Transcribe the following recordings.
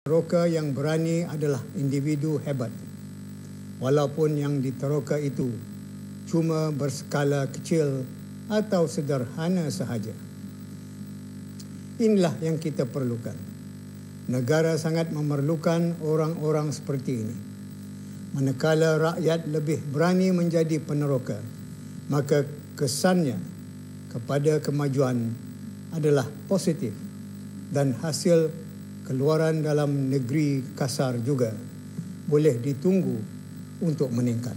Teroka yang berani adalah individu hebat, walaupun yang diteroka itu cuma berskala kecil atau sederhana sahaja. Inilah yang kita perlukan. Negara sangat memerlukan orang-orang seperti ini. Manakala rakyat lebih berani menjadi peneroka, maka kesannya kepada kemajuan adalah positif dan hasil keluaran dalam negeri kasar juga boleh ditunggu untuk meningkat.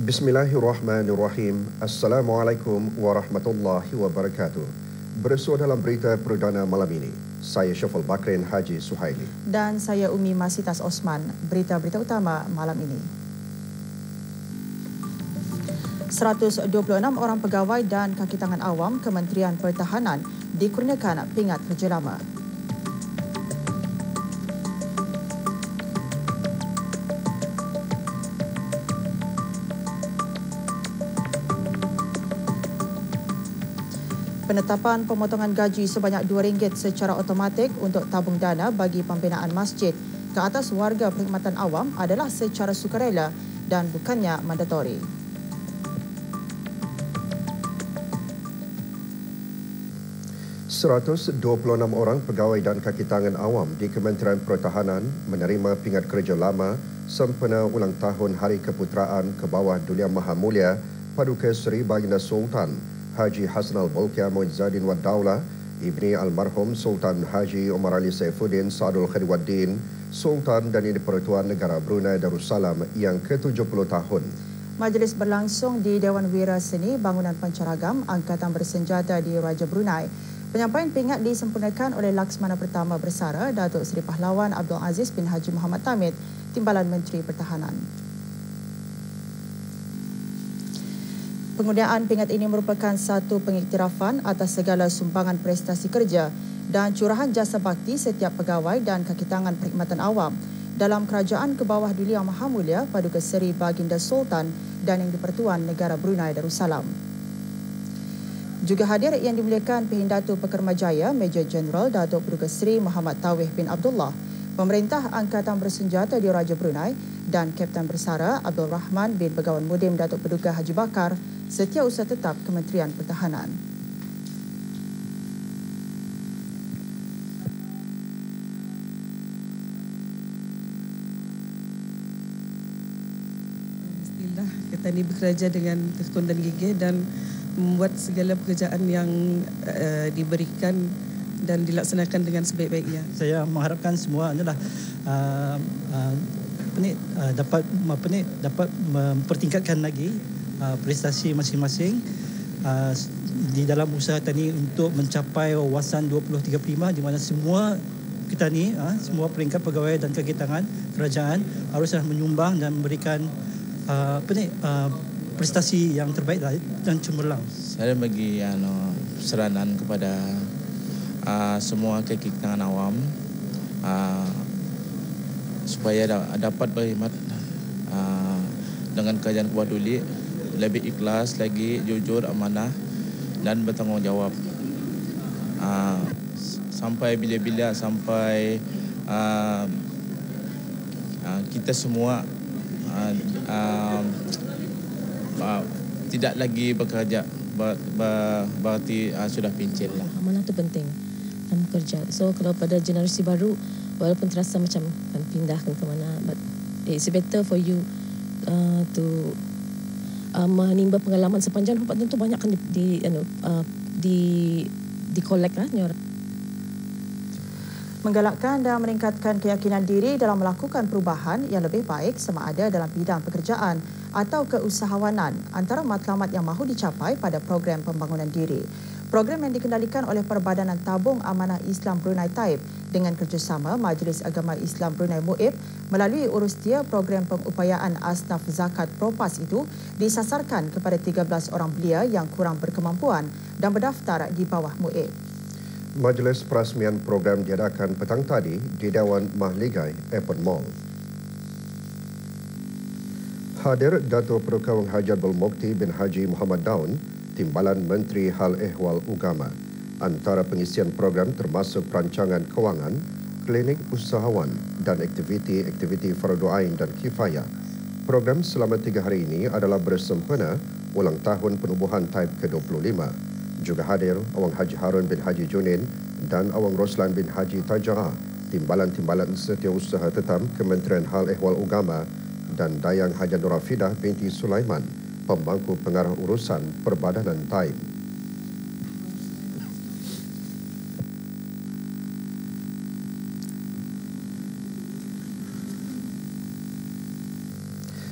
Bismillahirrahmanirrahim. Assalamualaikum warahmatullahi wabarakatuh. Bersua dalam berita perdana malam ini, saya Syafal Bakrin Haji Suhaili. Dan saya Umi Masitas Osman. Berita-berita utama malam ini. 126 orang pegawai dan kaki tangan awam Kementerian Pertahanan dikurniakan pingat kerja lama. Penetapan pemotongan gaji sebanyak RM2 secara automatik untuk tabung dana bagi pembinaan masjid ke atas warga perkhidmatan awam adalah secara sukarela dan bukannya mandatori. ...126 orang pegawai dan kaki tangan awam di Kementerian Pertahanan menerima pingat kerja lama sempena ulang tahun Hari Keputeraan ke bawah Dulia Maha Mulia Paduka Seri Baginda Sultan Haji Hassanal Bolkiah Muizzadin Wad Daulah, Ibni Almarhum Sultan Haji Omar Ali Saifuddin Sadul Khadiwaddin, Sultan dan Di-Pertuan Negara Brunei Darussalam yang ke-70 tahun. Majlis berlangsung di Dewan Wira Seni Bangunan Pancaragam Angkatan Bersenjata di Raja Brunei. Penyampaian pingat disempurnakan oleh Laksmana Pertama Bersara Datuk Seri Pahlawan Abdul Aziz bin Haji Muhammad Tamid, Timbalan Menteri Pertahanan. Pengundian pingat ini merupakan satu pengiktirafan atas segala sumbangan prestasi kerja dan curahan jasa bakti setiap pegawai dan kaki tangan perkhidmatan awam dalam kerajaan ke bawah Dulia Maha Mulia Paduka Seri Baginda Sultan dan Yang di-Pertuan Negara Brunei Darussalam. Juga hadir yang dimuliakan Pihindatu Pekermajaya Major Jeneral Datuk Paduka Seri Muhammad Tawih bin Abdullah, Pemerintah Angkatan Bersenjata di Raja Brunei dan Kapten Bersara Abdul Rahman bin Begawan Mudim Datuk Paduka Haji Bakar, Setiausaha Tetap Kementerian Pertahanan. Mestilah kita ini bekerja dengan tekun dan gigih dan membuat segala pekerjaan yang diberikan dan dilaksanakan dengan sebaik-baiknya. Saya mengharapkan semua adalah dapat mempertingkatkan lagi prestasi masing-masing di dalam usaha tani untuk mencapai wawasan 2035 di mana semua kita ni semua peringkat pegawai dan kaki tangan kerajaan haruslah menyumbang dan memberikan prestasi yang terbaik dan cemerlang. Saya bagi seranan kepada semua kaki tangan awam supaya dapat berkhidmat dengan kerajaan Kuala Duli lebih ikhlas lagi, jujur, amanah dan bertanggungjawab sampai bila-bila sampai kita semua tidak lagi bekerja berarti sudah pincin lah. Amanah itu penting dalam bekerja. So kalau pada generasi baru walaupun terasa macam pindah ke mana, but it's better for you to menimba pengalaman sepanjang 24 tahun tu banyak kan di collect lah ni orang. Menggalakkan dan meningkatkan keyakinan diri dalam melakukan perubahan yang lebih baik sama ada dalam bidang pekerjaan atau keusahawanan antara matlamat yang mahu dicapai pada program pembangunan diri. Program yang dikendalikan oleh Perbadanan Tabung Amanah Islam Brunei Taib dengan kerjasama Majlis Agama Islam Brunei MUIB melalui urusdia program pengupayaan asnaf zakat Propas itu disasarkan kepada 13 orang belia yang kurang berkemampuan dan berdaftar di bawah MUIB. Majlis perasmian program diadakan petang tadi di Dewan Mahligai Airport Mall. Hadir Datuk Perukawang Haji Abdul Mokti bin Haji Muhammad Daun, Timbalan Menteri Hal Ehwal Ugama. Antara pengisian program termasuk perancangan kewangan, klinik usahawan dan aktiviti-aktiviti fardu ain dan kifayah. Program selama 3 hari ini adalah bersempena ulang tahun penubuhan Taib ke-25. Juga hadir Awang Haji Harun bin Haji Junin dan Awang Roslan bin Haji Tajaa, Timbalan-Timbalan Setiausaha Tetap Kementerian Hal Ehwal Ugama dan Dayang Haji Nur Afidah binti Sulaiman, Pembangku Pengarah Urusan Perbadanan Taib.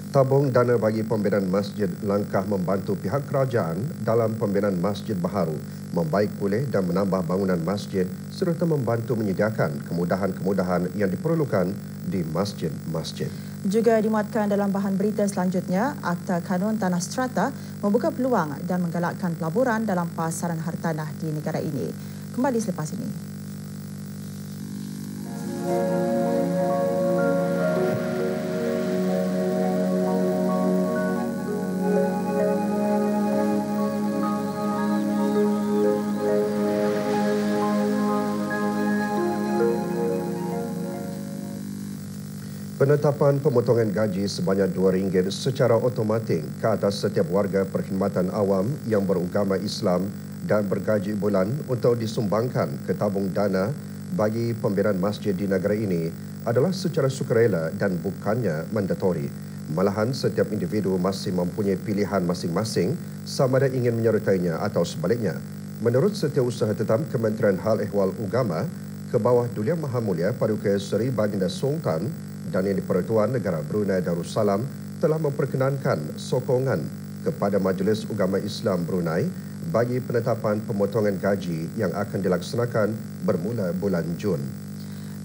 Tabung dana bagi pembinaan masjid langkah membantu pihak kerajaan dalam pembinaan masjid baharu, membaik pulih dan menambah bangunan masjid serta membantu menyediakan kemudahan-kemudahan yang diperlukan di masjid-masjid. Juga dimuatkan dalam bahan berita selanjutnya, Akta Kanun Tanah Strata membuka peluang dan menggalakkan pelaburan dalam pasaran hartanah di negara ini. Kembali selepas ini. Penetapan pemotongan gaji sebanyak RM2 secara automatik ke atas setiap warga perkhidmatan awam yang beragama Islam dan bergaji bulan untuk disumbangkan ke tabung dana bagi pembinaan masjid di negara ini adalah secara sukarela dan bukannya mandatori. Malahan setiap individu masih mempunyai pilihan masing-masing sama ada ingin menyertainya atau sebaliknya. Menurut Setiausaha Tetap Kementerian Hal Ehwal Ugama, ke bawah Dulia Maha Mulia Paduka Seri Baginda Sultan dan Yang di-Pertuan Negara Brunei Darussalam telah memperkenankan sokongan kepada Majlis Ugama Islam Brunei bagi penetapan pemotongan gaji yang akan dilaksanakan bermula bulan Jun.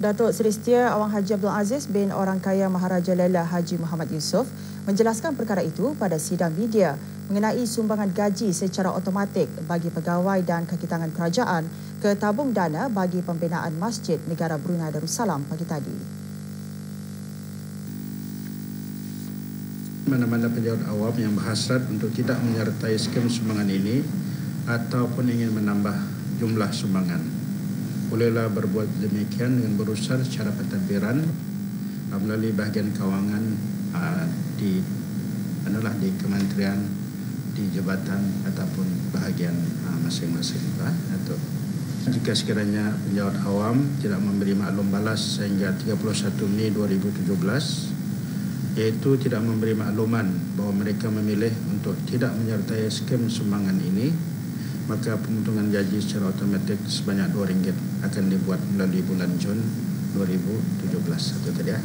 Datuk Seri Setia Awang Haji Abdul Aziz bin Orang Kaya Maharaja Laila Haji Muhammad Yusof menjelaskan perkara itu pada sidang media mengenai sumbangan gaji secara automatik bagi pegawai dan kaki tangan kerajaan ke tabung dana bagi pembinaan Masjid Negara Brunei Darussalam pagi tadi. Mana-mana pejabat awam yang berhasrat untuk tidak menyertai skim sumbangan ini ataupun ingin menambah jumlah sumbangan, bolehlah berbuat demikian dengan berurusan secara pentadbiran melalui bahagian kewangan di kementerian, di jabatan ataupun bahagian masing-masing. Jika sekiranya pejabat awam tidak memberi maklum balas sehingga 31 Mei 2017, iaitu tidak memberi makluman bahawa mereka memilih untuk tidak menyertai skim sumbangan ini, maka pemotongan gaji secara automatik sebanyak RM2 akan dibuat melalui bulan Jun 2017. Itu tadi ya.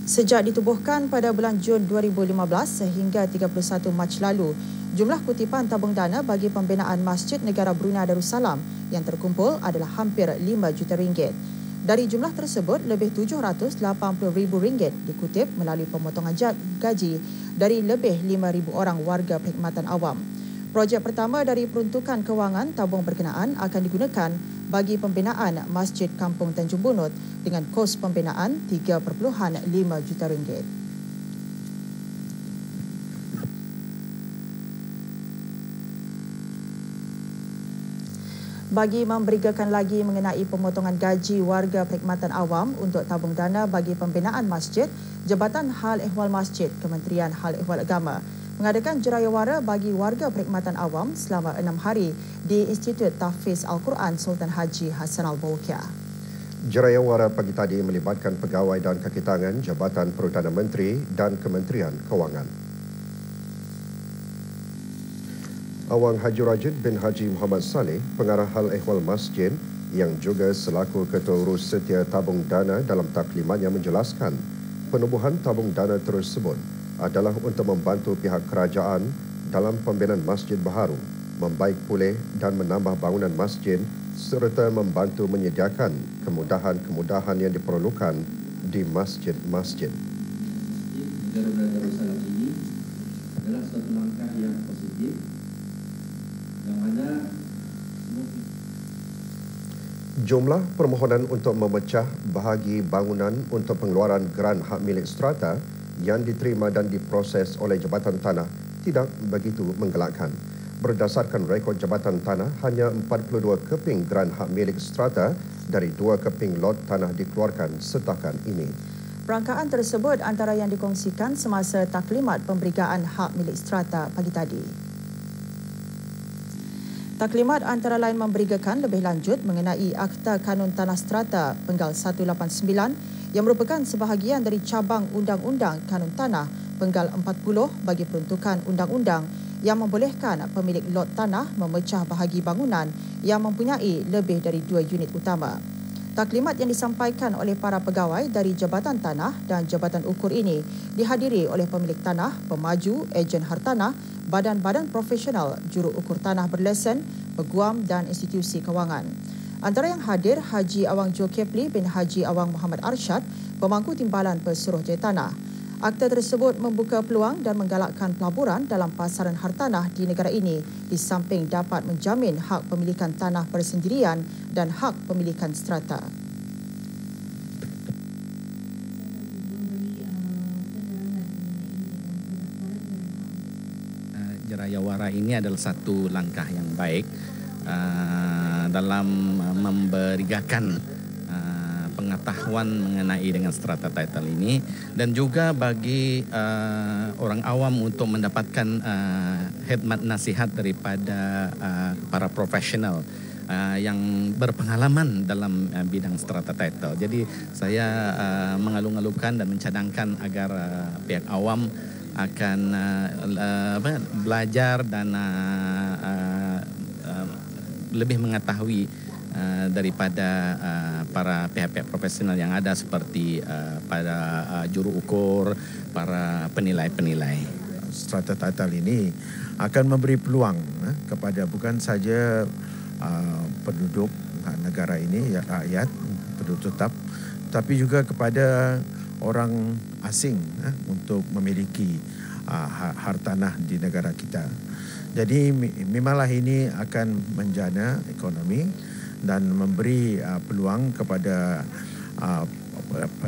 Sejak ditubuhkan pada bulan Jun 2015 sehingga 31 Mac lalu, jumlah kutipan tabung dana bagi pembinaan Masjid Negara Brunei Darussalam yang terkumpul adalah hampir RM5 juta. Dari jumlah tersebut, lebih RM780,000 dikutip melalui pemotongan gaji dari lebih 5,000 orang warga perkhidmatan awam. Projek pertama dari peruntukan kewangan tabung berkenaan akan digunakan bagi pembinaan Masjid Kampung Tanjung Bunut dengan kos pembinaan RM3.5 juta. Bagi memberitakan lagi mengenai pemotongan gaji warga perkhidmatan awam untuk tabung dana bagi pembinaan masjid, Jabatan Hal Ehwal Masjid Kementerian Hal Ehwal Agama mengadakan jerayawara bagi warga perkhidmatan awam selama 6 hari di Institut Tahfiz Al-Quran Sultan Haji Hassan Al-Bolkiah. Jerayawara pagi tadi melibatkan pegawai dan kaki tangan Jabatan Perdana Menteri dan Kementerian Kewangan. Awang Haji Rajid bin Haji Muhammad Saleh, pengarah hal ehwal masjid yang juga selaku Ketua Urus Setia Tabung Dana dalam taklimatnya menjelaskan, penubuhan tabung dana tersebut adalah untuk membantu pihak kerajaan dalam pembinaan masjid baharu, membaik pulih dan menambah bangunan masjid serta membantu menyediakan kemudahan-kemudahan yang diperlukan di masjid-masjid. Garuda Darussalam ini adalah suatu langkah yang positif yang mana jumlah permohonan untuk memecah bahagi bangunan untuk pengeluaran geran hak milik strata yang diterima dan diproses oleh Jabatan Tanah tidak begitu menggelakkan. Berdasarkan rekod Jabatan Tanah, hanya 42 keping geran hak milik strata dari 2 keping lot tanah dikeluarkan setakat ini. Rangkaan tersebut antara yang dikongsikan semasa taklimat pemberigaan hak milik strata pagi tadi. Taklimat antara lain memberigakan lebih lanjut mengenai Akta Kanun Tanah Strata Penggal 189 yang merupakan sebahagian dari cabang Undang-Undang Kanun Tanah Penggal 40 bagi peruntukan undang-undang yang membolehkan pemilik lot tanah memecah bahagi bangunan yang mempunyai lebih dari 2 unit utama. Taklimat yang disampaikan oleh para pegawai dari Jabatan Tanah dan Jabatan Ukur ini dihadiri oleh pemilik tanah, pemaju, ejen hartanah, badan-badan profesional, juru ukur tanah berlesen, peguam dan institusi kewangan. Antara yang hadir Haji Awang Jo Kepli bin Haji Awang Muhammad Arsyad, pemangku timbalan Pesuruhjaya Tanah. Akta tersebut membuka peluang dan menggalakkan pelaburan dalam pasaran hartanah di negara ini di samping dapat menjamin hak pemilikan tanah bersendirian dan hak pemilikan strata. Jerayawara ini adalah satu langkah yang baik dalam memberikan pengetahuan mengenai dengan strata title ini dan juga bagi orang awam untuk mendapatkan khidmat nasihat daripada para profesional yang berpengalaman dalam bidang strata title. Jadi saya mengalu-alukan dan mencadangkan agar pihak awam akan belajar dan lebih mengetahui daripada para pihak-pihak profesional yang ada seperti para juru ukur, para penilai-penilai. Strata title ini akan memberi peluang kepada bukan saja penduduk negara ini, rakyat, penduduk tetap, tapi juga kepada orang asing untuk memiliki hartanah di negara kita. Jadi memanglah ini akan menjana ekonomi dan memberi peluang kepada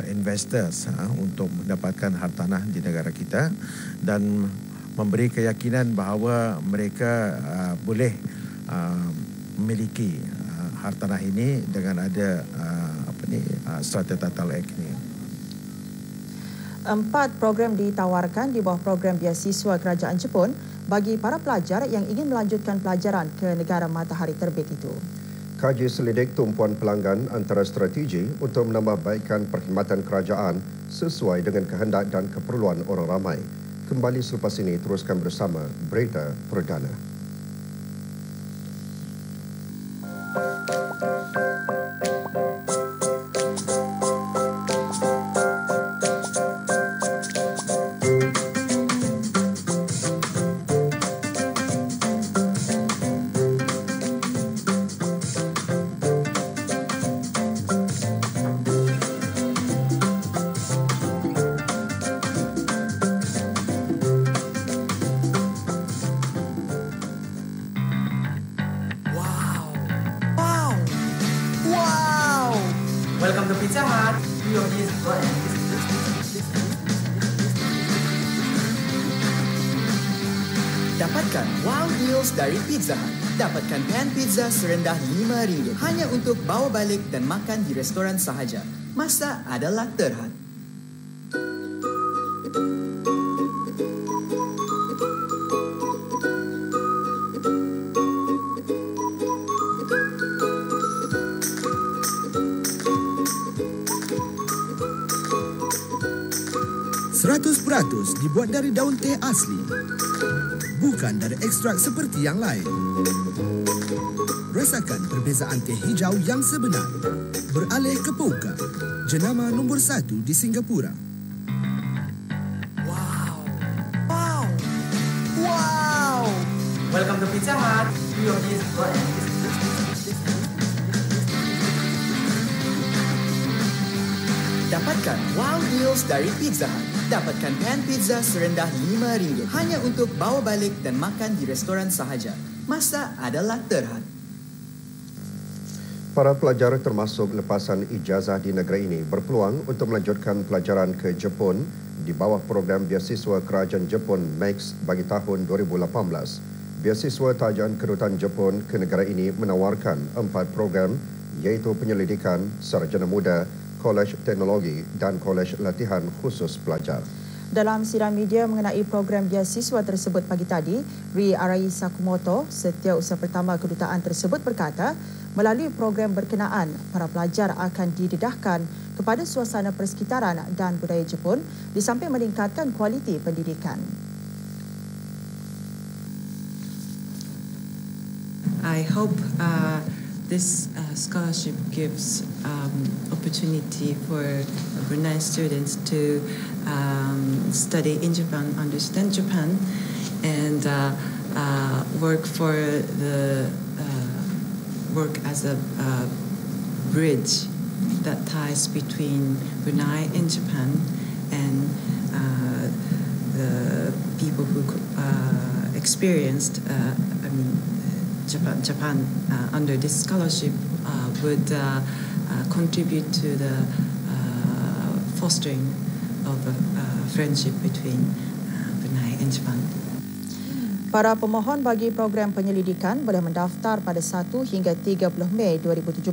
investors untuk mendapatkan hartanah di negara kita dan memberi keyakinan bahawa mereka boleh memiliki hartanah ini dengan ada Strata Title Act ini. 4 program ditawarkan di bawah program beasiswa Kerajaan Jepun bagi para pelajar yang ingin melanjutkan pelajaran ke negara matahari terbit itu. Kaji selidik tumpuan pelanggan antara strategi untuk menambahbaikkan perkhidmatan kerajaan sesuai dengan kehendak dan keperluan orang ramai. Kembali selepas ini, teruskan bersama Berita Perdana. Welcome to Pizza Hut. Dapatkan wow deals dari Pizza Hut. Dapatkan pan pizza serendah RM5 hanya untuk bawa balik dan makan di restoran sahaja. Masa adalah terhad. Seratus peratus dibuat dari daun teh asli. bukan dari ekstrak seperti yang lain. Rasakan perbezaan teh hijau yang sebenar. Beralih ke Pouka, jenama nombor 1 di Singapura. Wow! Welcome to Pizza Hut. Dapatkan wow deals dari Pizza Hut. Dapatkan pan pizza serendah RM5 hanya untuk bawa balik dan makan di restoran sahaja. Masa adalah terhad. Para pelajar termasuk lepasan ijazah di negara ini berpeluang untuk melanjutkan pelajaran ke Jepun di bawah program beasiswa Kerajaan Jepun MAX bagi tahun 2018. Beasiswa tajaan Kedutaan Jepun ke negara ini menawarkan 4 program iaitu penyelidikan, sarjana muda, kolej teknologi dan kolej latihan khusus pelajar. Dalam siaran media mengenai program beasiswa tersebut pagi tadi, Ri Arai Sakumoto, Setiausaha Pertama Kedutaan tersebut berkata, melalui program berkenaan, para pelajar akan didedahkan kepada suasana persekitaran dan budaya Jepun di samping meningkatkan kualiti pendidikan. I hope this scholarship gives opportunity for Brunei students to study in Japan, understand Japan, and work as a bridge that ties between Brunei and Japan and the people who experienced, Japan under this scholarship would contribute to the fostering of a friendship between Brunei and Japan. Para pemohon bagi program penyelidikan boleh mendaftar pada 1 hingga 30 Mei 2017.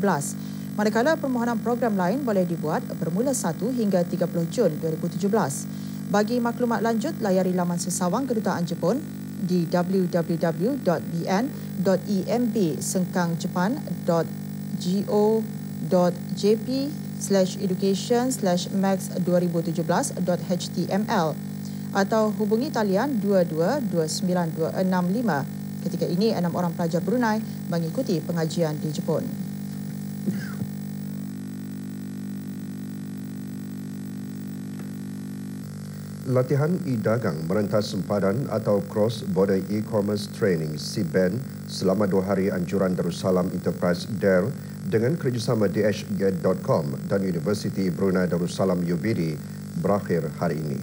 Manakala permohonan program lain boleh dibuat bermula 1 hingga 30 Jun 2017. Bagi maklumat lanjut, layari laman sesawang Kedutaan Jepun di www.emb.jp/education/max2017.html atau hubungi talian 222925. Ketika ini, 6 orang pelajar Brunei mengikuti pengajian di Jepun. Latihan e-dagang merentas sempadan atau Cross Border E-Commerce Training CBEN selama 2 hari anjuran Darussalam Enterprise DARE dengan kerjasama dhgate.com dan Universiti Brunei Darussalam UBD berakhir hari ini.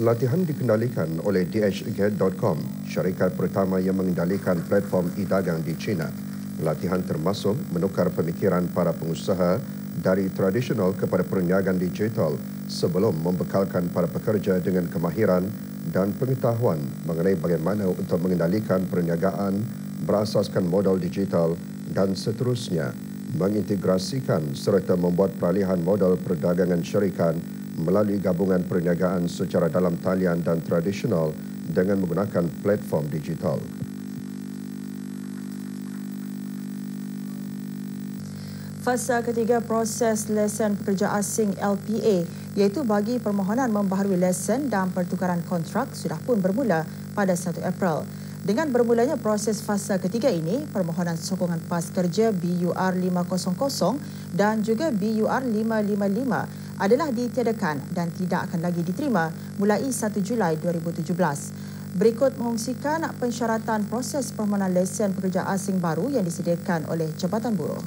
Latihan dikendalikan oleh dhgate.com, syarikat pertama yang mengendalikan platform e-dagang di China. Latihan termasuk menukar pemikiran para pengusaha dari tradisional kepada perniagaan digital sebelum membekalkan para pekerja dengan kemahiran dan pengetahuan mengenai bagaimana untuk mengendalikan perniagaan berasaskan modal digital dan seterusnya, mengintegrasikan serta membuat peralihan modal perdagangan syarikat melalui gabungan perniagaan secara dalam talian dan tradisional dengan menggunakan platform digital. Fasa ketiga proses lesen pekerja asing LPA iaitu bagi permohonan membaharui lesen dan pertukaran kontrak sudah pun bermula pada 1 April. Dengan bermulanya proses fasa ketiga ini, permohonan sokongan pas kerja BUR 500 dan juga BUR 555 adalah ditiadakan dan tidak akan lagi diterima mulai 1 Julai 2017. Berikut mengongsikan pensyaratan proses permohonan lesen pekerja asing baru yang disediakan oleh Jabatan Buruh.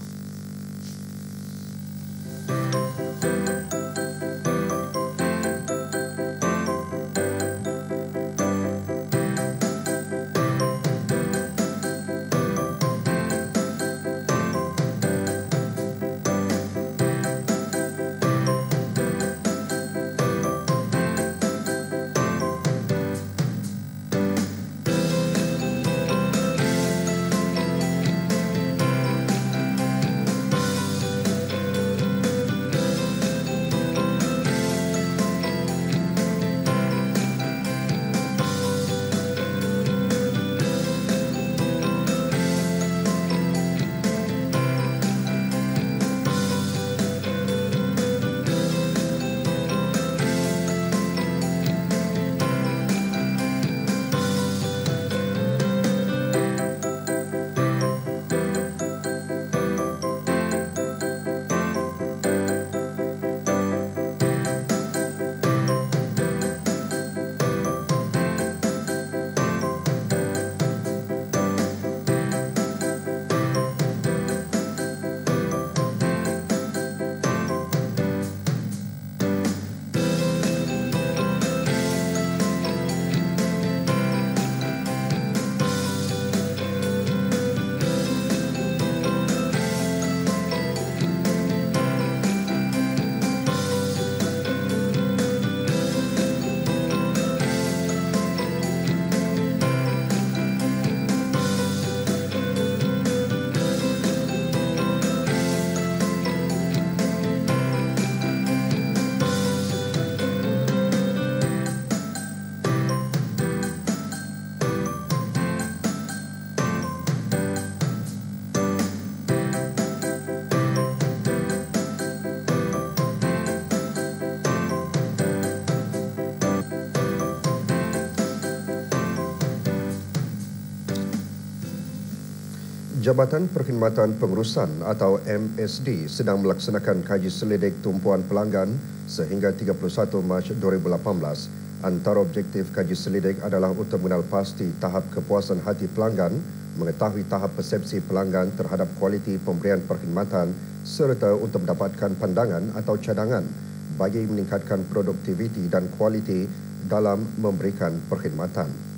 Jabatan Perkhidmatan Pengurusan atau MSD sedang melaksanakan kaji selidik tumpuan pelanggan sehingga 31 Mac 2018. Antara objektif kaji selidik adalah untuk mengenal pasti tahap kepuasan hati pelanggan, mengetahui tahap persepsi pelanggan terhadap kualiti pemberian perkhidmatan serta untuk mendapatkan pandangan atau cadangan bagi meningkatkan produktiviti dan kualiti dalam memberikan perkhidmatan.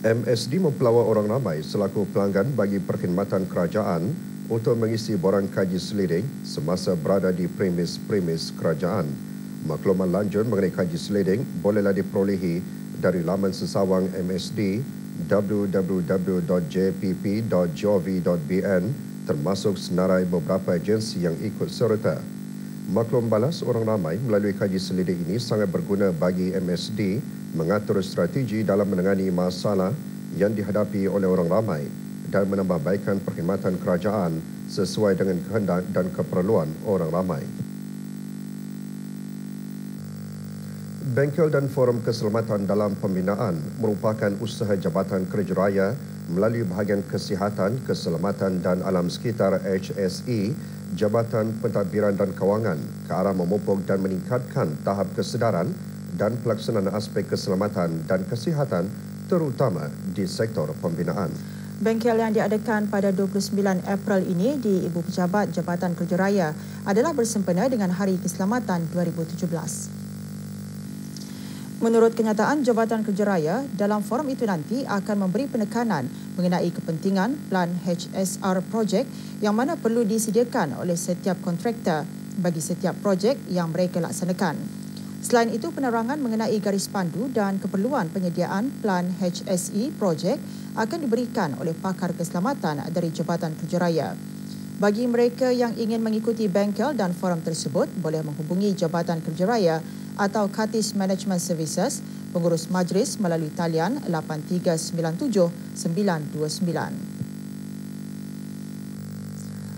MSD mempelawa orang ramai selaku pelanggan bagi perkhidmatan kerajaan untuk mengisi borang kaji selidik semasa berada di premis-premis kerajaan. Maklumat lanjut mengenai kaji selidik bolehlah diperolehi dari laman sesawang MSD www.jpp.gov.bn termasuk senarai beberapa agensi yang ikut serta. Maklum balas orang ramai melalui kaji selidik ini sangat berguna bagi MSD mengatur strategi dalam menangani masalah yang dihadapi oleh orang ramai dan menambahbaikan perkhidmatan kerajaan sesuai dengan kehendak dan keperluan orang ramai. Bengkel dan Forum Keselamatan dalam Pembinaan merupakan usaha Jabatan Kerja Raya melalui bahagian Kesihatan, Keselamatan dan Alam Sekitar HSE, Jabatan Pentadbiran dan Kewangan ke arah memupuk dan meningkatkan tahap kesedaran dan pelaksanaan aspek keselamatan dan kesihatan terutama di sektor pembinaan. Bengkel yang diadakan pada 29 April ini di Ibu Pejabat Jabatan Kerja Raya adalah bersempena dengan Hari Keselamatan 2017. Menurut kenyataan Jabatan Kerja Raya, dalam forum itu nanti akan memberi penekanan mengenai kepentingan plan HSR projek yang mana perlu disediakan oleh setiap kontraktor bagi setiap projek yang mereka laksanakan. Selain itu, penerangan mengenai garis pandu dan keperluan penyediaan plan HSE projek akan diberikan oleh pakar keselamatan dari Jabatan Kerja Raya. Bagi mereka yang ingin mengikuti bengkel dan forum tersebut, boleh menghubungi Jabatan Kerja Raya atau Katis Management Services, pengurus majlis melalui talian 8397 929.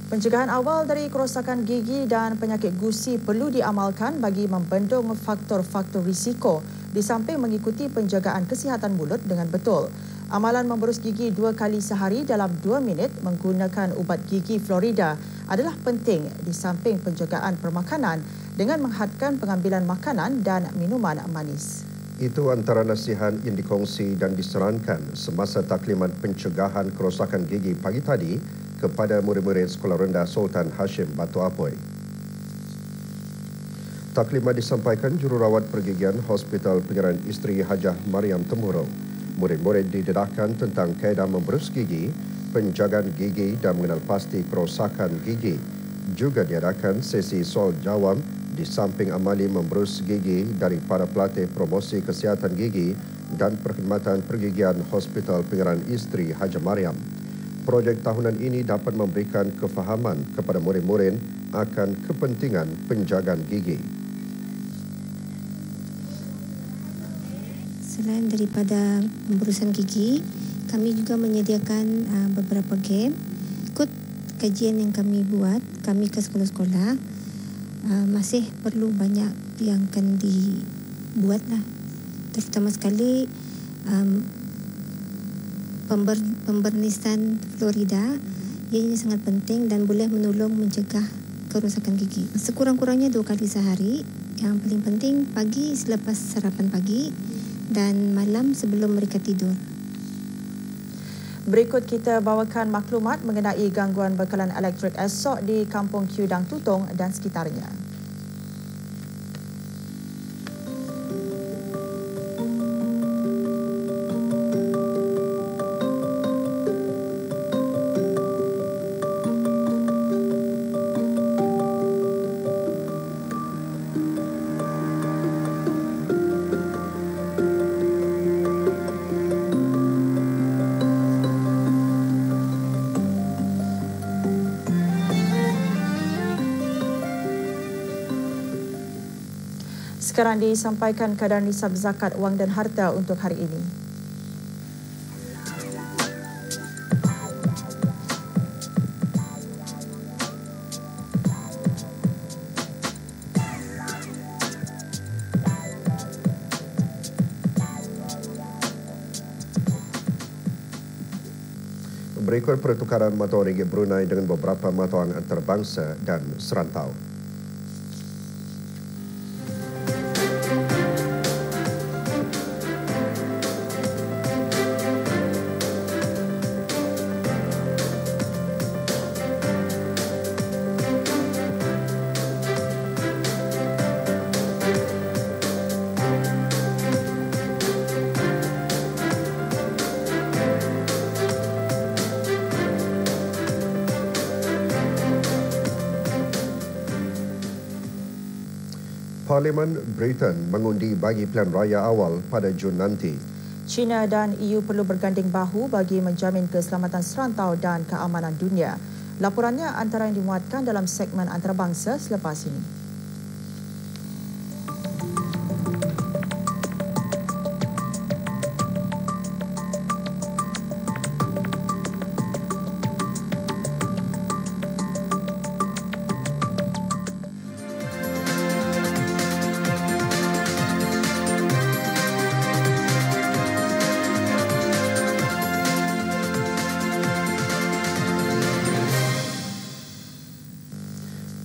Pencegahan awal dari kerosakan gigi dan penyakit gusi perlu diamalkan bagi membendung faktor-faktor risiko di samping mengikuti penjagaan kesihatan mulut dengan betul. Amalan memberus gigi 2 kali sehari dalam 2 minit menggunakan ubat gigi Florida adalah penting di samping penjagaan permakanan dengan menghadkan pengambilan makanan dan minuman manis. Itu antara nasihat yang dikongsi dan disarankan semasa taklimat pencegahan kerosakan gigi pagi tadi kepada murid-murid Sekolah Rendah Sultan Hashim Batu Apoi. Taklimat disampaikan Jururawat Pergigian Hospital Pengeran Isteri Hajah Mariam Temurong. Murid-murid didedahkan tentang kaedah memberus gigi, penjagaan gigi dan mengenal pasti kerosakan gigi. Juga diadakan sesi soal jawab di samping amali memberus gigi dari para pelatih promosi kesihatan gigi dan perkhidmatan pergigian Hospital Pengeran Isteri Hajah Mariam. Projek tahunan ini dapat memberikan kefahaman kepada murid-murid akan kepentingan penjagaan gigi. Selain daripada pemberusan gigi, kami juga menyediakan beberapa game. Ikut kajian yang kami buat, kami ke sekolah-sekolah, masih perlu banyak yang akan dibuat lah. Terutama sekali pembernisan Florida, ianya sangat penting dan boleh menolong mencegah kerosakan gigi. Sekurang-kurangnya 2 kali sehari. Yang paling penting pagi selepas sarapan pagi dan malam sebelum mereka tidur. Berikut kita bawakan maklumat mengenai gangguan bekalan elektrik esok di Kampung Kiudang Tutong dan sekitarnya. Sekarang disampaikan kadar nisab zakat wang dan harta untuk hari ini. Berikut pertukaran mata wang ringgit Brunei dengan beberapa mata wang antarabangsa dan serantau. Parlimen Britain mengundi bagi pilihan raya awal pada Jun nanti. China dan EU perlu berganding bahu bagi menjamin keselamatan serantau dan keamanan dunia. Laporannya antara yang dimuatkan dalam segmen antarabangsa selepas ini.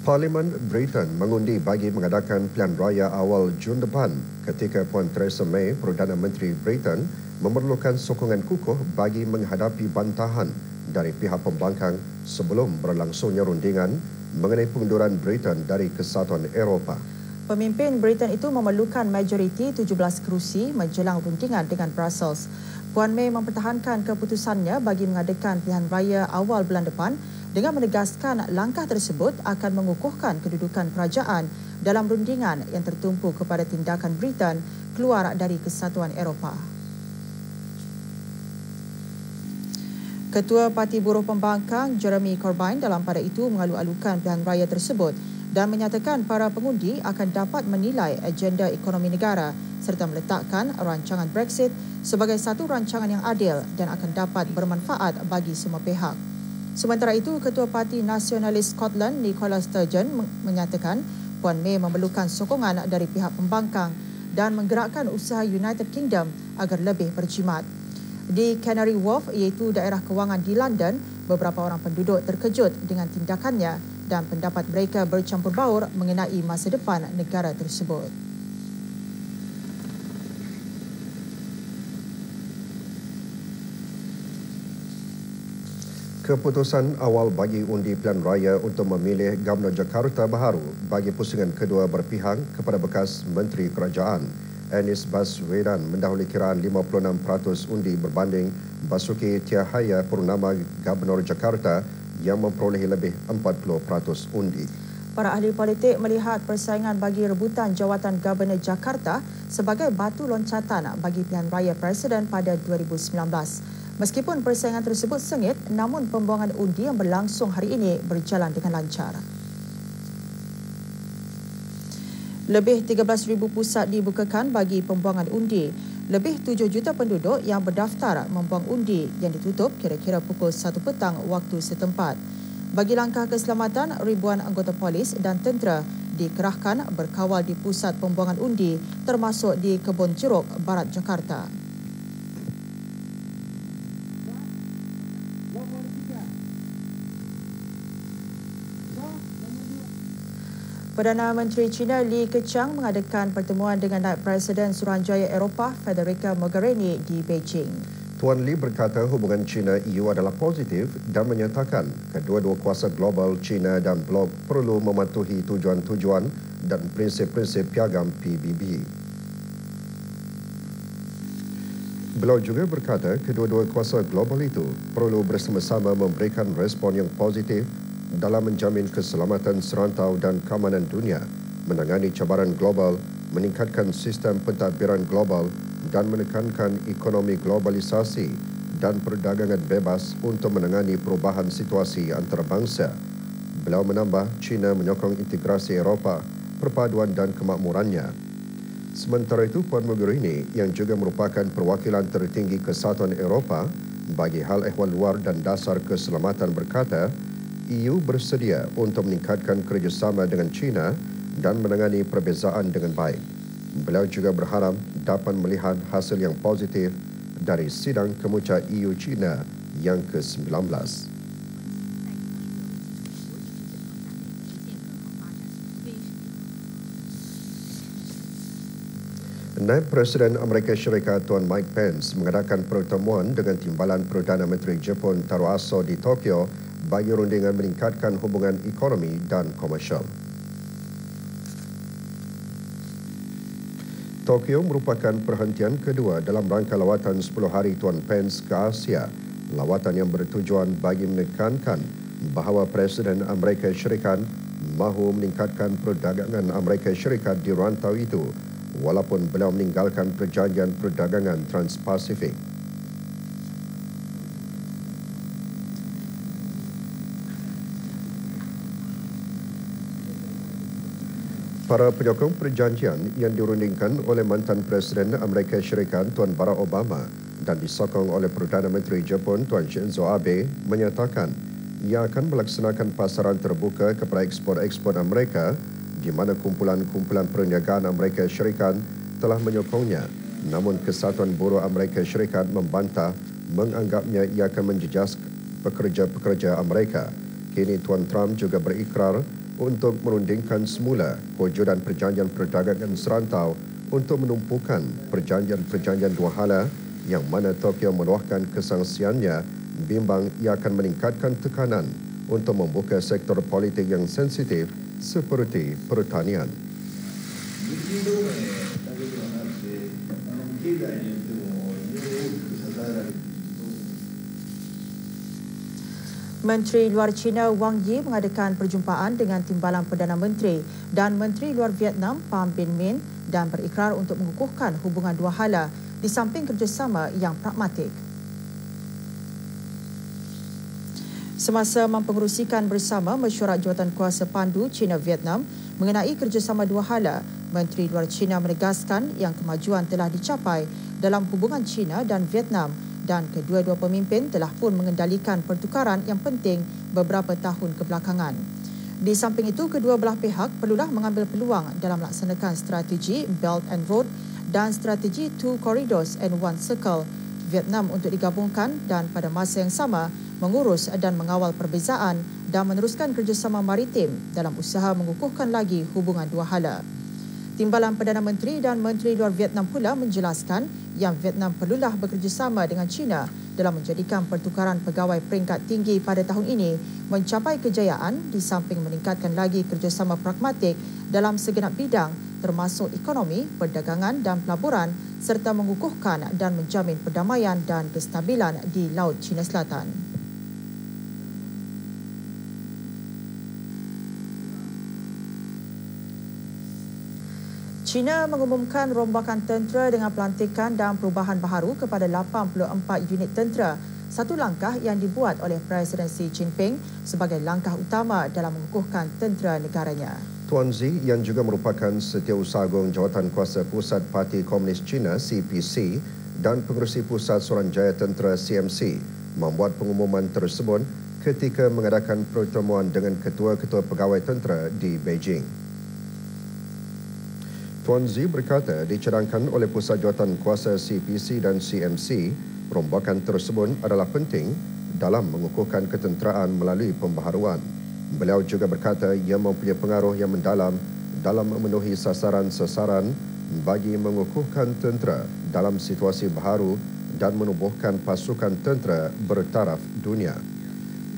Parlimen Britain mengundi bagi mengadakan pilihan raya awal Jun depan ketika Puan Theresa May, Perdana Menteri Britain, memerlukan sokongan kukuh bagi menghadapi bantahan dari pihak pembangkang sebelum berlangsungnya rundingan mengenai pengunduran Britain dari Kesatuan Eropah. Pemimpin Britain itu memerlukan majoriti 17 kerusi menjelang rundingan dengan Brussels. Puan May mempertahankan keputusannya bagi mengadakan pilihan raya awal bulan depan dengan menegaskan langkah tersebut akan mengukuhkan kedudukan kerajaan dalam rundingan yang tertumpu kepada tindakan Britain keluar dari Kesatuan Eropah. Ketua Parti Buruh Pembangkang Jeremy Corbyn dalam pada itu mengalu-alukan pilihan raya tersebut dan menyatakan para pengundi akan dapat menilai agenda ekonomi negara serta meletakkan rancangan Brexit sebagai satu rancangan yang adil dan akan dapat bermanfaat bagi semua pihak. Sementara itu, Ketua Parti Nasionalis Scotland Nicola Sturgeon menyatakan Puan May memerlukan sokongan dari pihak pembangkang dan menggerakkan usaha United Kingdom agar lebih berjimat. Di Canary Wharf, iaitu daerah kewangan di London, beberapa orang penduduk terkejut dengan tindakannya dan pendapat mereka bercampur baur mengenai masa depan negara tersebut. Keputusan awal bagi undi pilihan raya untuk memilih Gubernur Jakarta baharu bagi pusingan kedua berpihak kepada bekas Menteri Kerajaan Anies Baswedan mendahului kiraan 56% undi berbanding Basuki Tjahaya Purnama Gubernur Jakarta yang memperolehi lebih 40% undi. Para ahli politik melihat persaingan bagi rebutan jawatan Gubernur Jakarta sebagai batu loncatan bagi pilihan raya Presiden pada 2019. Meskipun persaingan tersebut sengit, namun pembuangan undi yang berlangsung hari ini berjalan dengan lancar. Lebih 13,000 pusat dibukakan bagi pembuangan undi. Lebih 7 juta penduduk yang berdaftar membuang undi yang ditutup kira-kira pukul 1 petang waktu setempat. Bagi langkah keselamatan, ribuan anggota polis dan tentera dikerahkan berkawal di pusat pembuangan undi termasuk di Kebun Jeruk, Barat Jakarta. Perdana Menteri China Li Keqiang mengadakan pertemuan dengan Naib Presiden Suruhanjaya Eropah Federica Mogherini di Beijing. Tuan Li berkata hubungan China-EU adalah positif dan menyatakan kedua-dua kuasa global China dan Blok perlu mematuhi tujuan-tujuan dan prinsip-prinsip piagam PBB. Beliau juga berkata kedua-dua kuasa global itu perlu bersama-sama memberikan respon yang positif dalam menjamin keselamatan serantau dan keamanan dunia, menangani cabaran global, meningkatkan sistem pentadbiran global dan menekankan ekonomi globalisasi dan perdagangan bebas untuk menangani perubahan situasi antarabangsa. Beliau menambah China menyokong integrasi Eropah, perpaduan dan kemakmurannya. Sementara itu, Puan Mogherini yang juga merupakan perwakilan tertinggi Kesatuan Eropah bagi hal ehwal luar dan dasar keselamatan berkata, EU bersedia untuk meningkatkan kerjasama dengan China dan menangani perbezaan dengan baik. Beliau juga berharap dapat melihat hasil yang positif dari sidang kemuka EU-China yang ke-19. Naib Presiden Amerika Syarikat Tuan Mike Pence mengadakan pertemuan dengan Timbalan Perdana Menteri Jepun Taro Aso di Tokyo bagi rundingan meningkatkan hubungan ekonomi dan komersial. Tokyo merupakan perhentian kedua dalam rangka lawatan 10 hari Tuan Pence ke Asia, lawatan yang bertujuan bagi menekankan bahawa Presiden Amerika Syarikat mahu meningkatkan perdagangan Amerika Syarikat di rantau itu walaupun beliau meninggalkan perjanjian perdagangan Trans-Pasifik. Para penyokong perjanjian yang dirundingkan oleh mantan Presiden Amerika Syarikat Tuan Barack Obama dan disokong oleh Perdana Menteri Jepun Tuan Shinzo Abe menyatakan ia akan melaksanakan pasaran terbuka kepada ekspor-ekspor Amerika di mana kumpulan-kumpulan perniagaan Amerika Syarikat telah menyokongnya, namun Kesatuan Buruh Amerika Syarikat membantah menganggapnya ia akan menjejas pekerja-pekerja Amerika. Kini Tuan Trump juga berikrar untuk merundingkan semula kewujudan perjanjian perdagangan serantau untuk menumpukan perjanjian-perjanjian dua hala yang mana Tokyo meluahkan kesangsiannya bimbang ia akan meningkatkan tekanan untuk membuka sektor politik yang sensitif seperti pertanian. Menteri Luar China Wang Yi mengadakan perjumpaan dengan Timbalan Perdana Menteri dan Menteri Luar Vietnam Pham Binh Minh dan berikrar untuk mengukuhkan hubungan dua hala di samping kerjasama yang pragmatik. Semasa mempengerusikan bersama mesyuarat jawatankuasa pandu China-Vietnam mengenai kerjasama dua hala, Menteri Luar China menegaskan yang kemajuan telah dicapai dalam hubungan China dan Vietnam dan kedua-dua pemimpin telah pun mengendalikan pertukaran yang penting beberapa tahun kebelakangan. Di samping itu, kedua belah pihak perlulah mengambil peluang dalam melaksanakan strategi Belt and Road dan strategi Two Corridors and One Circle Vietnam untuk digabungkan dan pada masa yang sama mengurus dan mengawal perbezaan dan meneruskan kerjasama maritim dalam usaha mengukuhkan lagi hubungan dua hala. Timbalan Perdana Menteri dan Menteri Luar Vietnam pula menjelaskan yang Vietnam perlulah bekerjasama dengan China dalam menjadikan pertukaran pegawai peringkat tinggi pada tahun ini mencapai kejayaan di samping meningkatkan lagi kerjasama pragmatik dalam segenap bidang termasuk ekonomi, perdagangan dan pelaburan serta mengukuhkan dan menjamin perdamaian dan kestabilan di Laut Cina Selatan. China mengumumkan rombakan tentera dengan pelantikan dan perubahan baharu kepada 84 unit tentera, satu langkah yang dibuat oleh Presiden Xi Jinping sebagai langkah utama dalam mengukuhkan tentera negaranya. Tuan Xi yang juga merupakan Setiausaha Agung Jawatankuasa Pusat Parti Komunis China CPC dan Pengerusi Pusat Suruhanjaya Tentera CMC membuat pengumuman tersebut ketika mengadakan pertemuan dengan ketua-ketua pegawai tentera di Beijing. Tuan Xi berkata dicadangkan oleh Pusat Jawatankuasa CPC dan CMC, rombakan tersebut adalah penting dalam mengukuhkan ketenteraan melalui pembaharuan. Beliau juga berkata ia mempunyai pengaruh yang mendalam dalam memenuhi sasaran-sasaran bagi mengukuhkan tentera dalam situasi baharu dan menubuhkan pasukan tentera bertaraf dunia.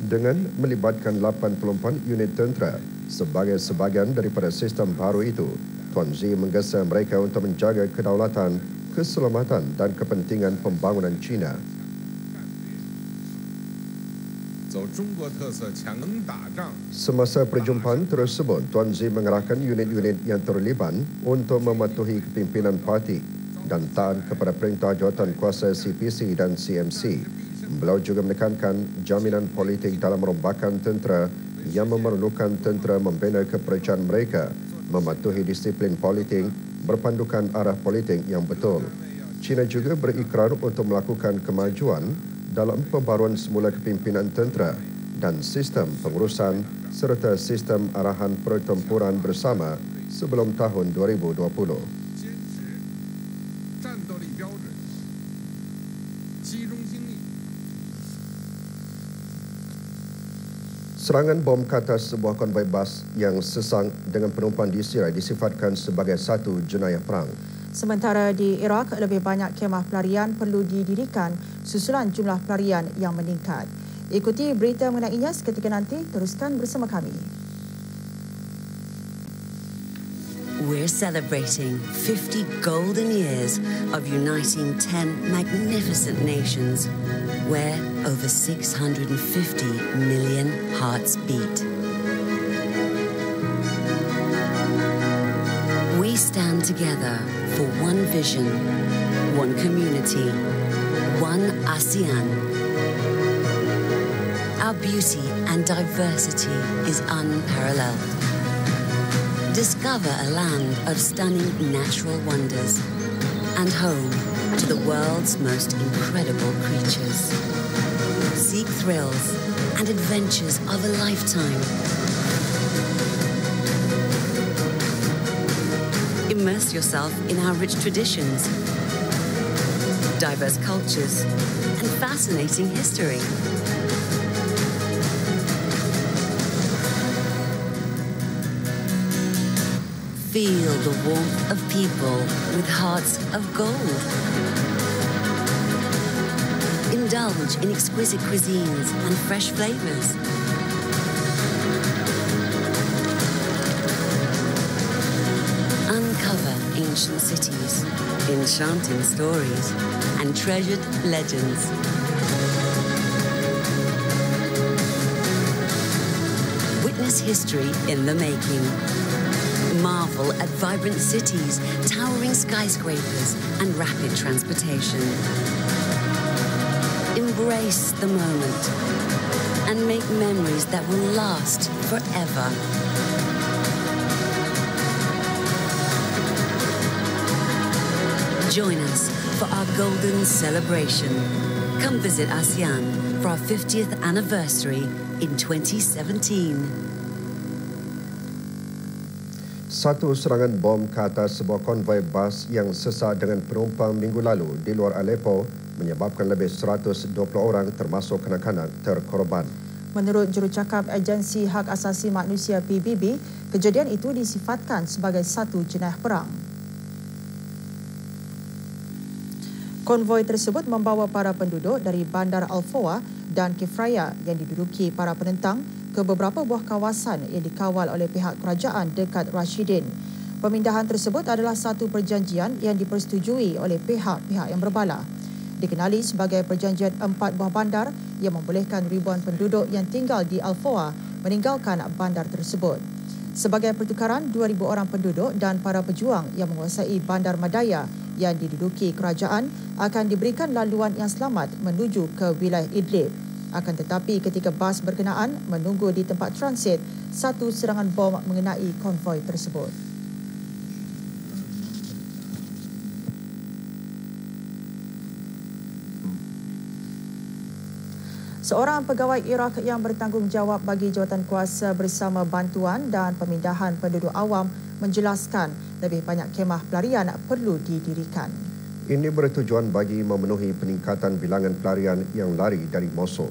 Dengan melibatkan 84 unit tentera sebagai sebahagian daripada sistem baharu itu, Tuan Xi menggesa mereka untuk menjaga kedaulatan, keselamatan dan kepentingan pembangunan China. Semasa perjumpaan tersebut, Tuan Xi mengerahkan unit-unit yang terlibat untuk mematuhi kepimpinan parti dan taat kepada perintah jawatankuasa CPC dan CMC. Beliau juga menekankan jaminan politik dalam merombakan tentera yang memerlukan tentera membina kepercayaan mereka, mematuhi disiplin politik, berpandukan arah politik yang betul. China juga berikrar untuk melakukan kemajuan dalam pembaruan semula kepimpinan tentera dan sistem pengurusan serta sistem arahan pertempuran bersama sebelum tahun 2020. Serangan bom ke atas sebuah konvoi bas yang sesang dengan penumpang di Syria disifatkan sebagai satu jenayah perang. Sementara di Iraq, lebih banyak kemah pelarian perlu didirikan susulan jumlah pelarian yang meningkat. Ikuti berita mengenainya seketika nanti, teruskan bersama kami. We're celebrating 50 golden years of uniting 10 magnificent nations where over 650 million hearts beat. We stand together for one vision, one community, one ASEAN. Our beauty and diversity is unparalleled. Discover a land of stunning natural wonders and home to the world's most incredible creatures. Seek thrills and adventures of a lifetime. Immerse yourself in our rich traditions, diverse cultures, and fascinating history. Feel the warmth of people with hearts of gold. Indulge in exquisite cuisines and fresh flavors. Uncover ancient cities, enchanting stories, and treasured legends. Witness history in the making. Marvel at vibrant cities, towering skyscrapers, and rapid transportation. Embrace the moment and make memories that will last forever. Join us for our golden celebration. Come visit ASEAN for our 50th anniversary in 2017. Satu serangan bom ke atas sebuah konvoi bas yang sesar dengan penumpang minggu lalu di luar Aleppo menyebabkan lebih 120 orang termasuk kanak-kanak terkorban. Menurut jurucakap Agensi Hak Asasi Manusia PBB, kejadian itu disifatkan sebagai satu jenayah perang. Konvoi tersebut membawa para penduduk dari Bandar Al-Fowa dan Kifraya yang diduduki para penentang ke beberapa buah kawasan yang dikawal oleh pihak kerajaan dekat Rashidin. Pemindahan tersebut adalah satu perjanjian yang dipersetujui oleh pihak-pihak yang berbalah. Dikenali sebagai perjanjian 4 buah bandar yang membolehkan ribuan penduduk yang tinggal di Al-Fowa meninggalkan bandar tersebut. Sebagai pertukaran, 2,000 orang penduduk dan para pejuang yang menguasai Bandar Madaya yang diduduki kerajaan akan diberikan laluan yang selamat menuju ke wilayah Idlib. Akan tetapi ketika bas berkenaan menunggu di tempat transit, satu serangan bom mengenai konvoi tersebut. Seorang pegawai Iraq yang bertanggungjawab bagi jawatan kuasa bersama bantuan dan pemindahan penduduk awam menjelaskan lebih banyak kemah pelarian perlu didirikan. Ini bertujuan bagi memenuhi peningkatan bilangan pelarian yang lari dari Mosul.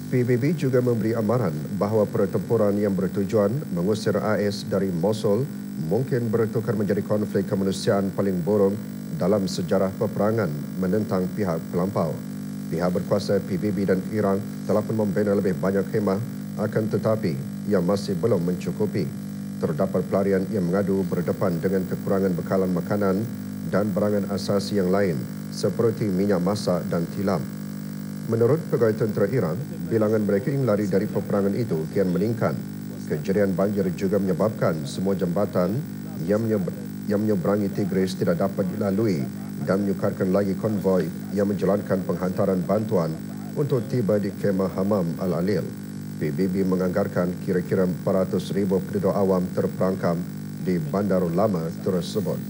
PBB juga memberi amaran bahawa pertempuran yang bertujuan mengusir AS dari Mosul mungkin bertukar menjadi konflik kemanusiaan paling buruk dalam sejarah peperangan menentang pihak pelampau. Pihak berkuasa PBB dan Iran telah pun membina lebih banyak khemah, akan tetapi yang masih belum mencukupi. Terdapat pelarian yang mengadu berdepan dengan kekurangan bekalan makanan dan barangan asasi yang lain seperti minyak masak dan tilam. Menurut pegawai tentera Iran, bilangan mereka yang lari dari peperangan itu kian meningkat. Kejadian banjir juga menyebabkan semua jambatan yang menyeberangi Tigris tidak dapat dilalui dan menyukarkan lagi konvoi yang menjalankan penghantaran bantuan untuk tiba di kemah Hamam Al-Alil. PBB menganggarkan kira-kira 400,000 penduduk awam terperangkap di Bandarul Lama tersebut.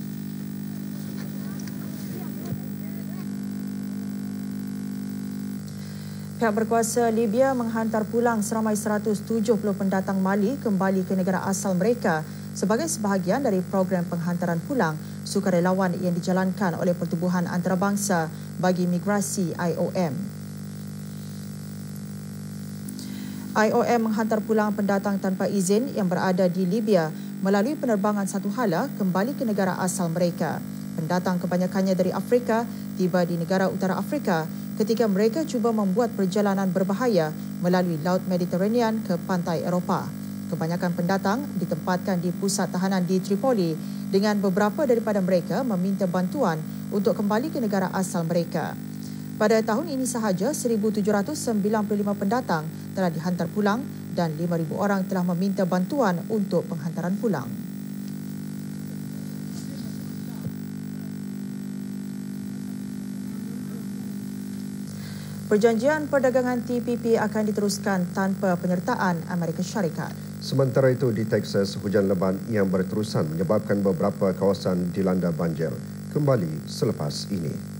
Pihak berkuasa Libya menghantar pulang seramai 170 pendatang Mali kembali ke negara asal mereka sebagai sebahagian dari program penghantaran pulang sukarelawan yang dijalankan oleh Pertubuhan Antarabangsa bagi Migrasi IOM. IOM menghantar pulang pendatang tanpa izin yang berada di Libya melalui penerbangan satu hala kembali ke negara asal mereka. Pendatang kebanyakannya dari Afrika tiba di negara utara Afrika ketika mereka cuba membuat perjalanan berbahaya melalui Laut Mediterranean ke pantai Eropah. Kebanyakan pendatang ditempatkan di pusat tahanan di Tripoli dengan beberapa daripada mereka meminta bantuan untuk kembali ke negara asal mereka. Pada tahun ini sahaja, 1,795 pendatang telah dihantar pulang dan 5,000 orang telah meminta bantuan untuk penghantaran pulang. Perjanjian perdagangan TPP akan diteruskan tanpa penyertaan Amerika Syarikat. Sementara itu di Texas, hujan lebat yang berterusan menyebabkan beberapa kawasan dilanda banjir. Kembali selepas ini.